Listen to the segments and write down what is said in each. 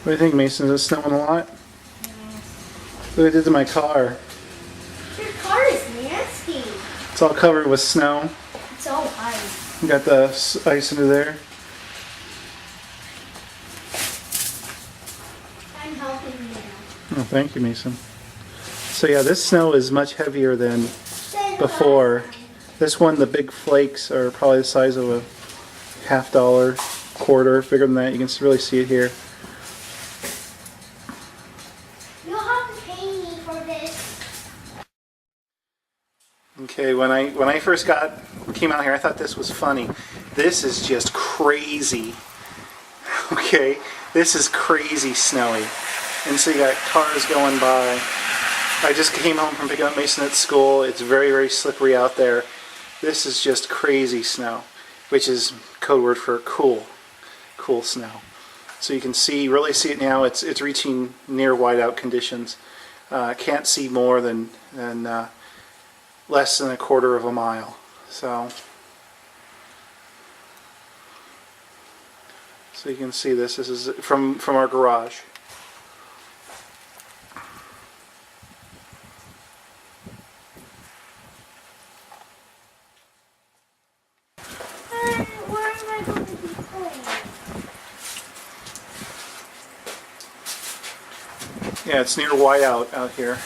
do you think, Mason? Is it snowing a lot? Yes. Look what it did to my car. Your car is nasty. It's all covered with snow. It's all ice. You got the ice under there. I'm helping you now. Oh, thank you, Mason. So yeah, this snow is much heavier than before. This one, the big flakes are probably the size of a $50, quarter, bigger than that. You can really see it here. You'll have to pay me for this. Okay, when I first came out here, I thought this was funny. This is just crazy. Okay, this is crazy snowy. And so you got cars going by. I just came home from picking up Mason at school. It's very, very slippery out there. This is just crazy snow, which is code word for cool snow. So you can really see it now. It's reaching near whiteout conditions. Can't see more than less than a quarter of a mile. So you can see this. This is from our garage. Where am I going to be playing? Yeah, it's near whiteout out here.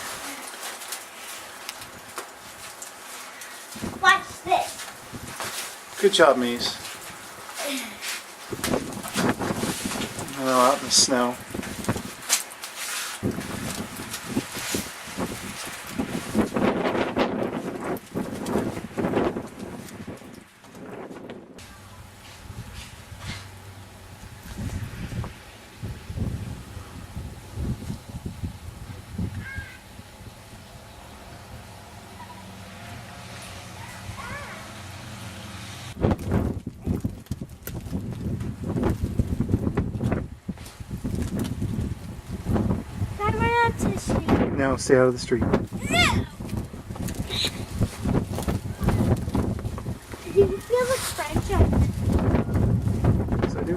Watch this. Good job, Mies. Oh, out in the snow. No, stay out of the street. No! Do you feel the friendship? Yes, I do.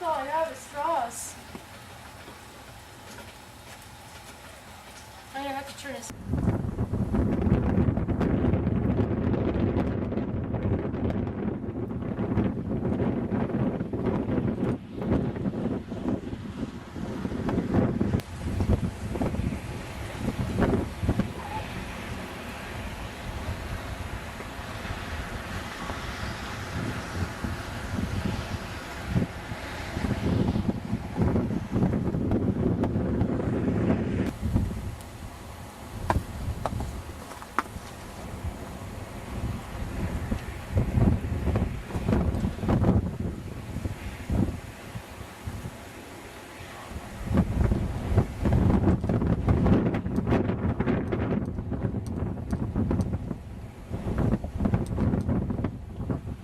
Oh, I got the straws. I'm gonna have to turn this.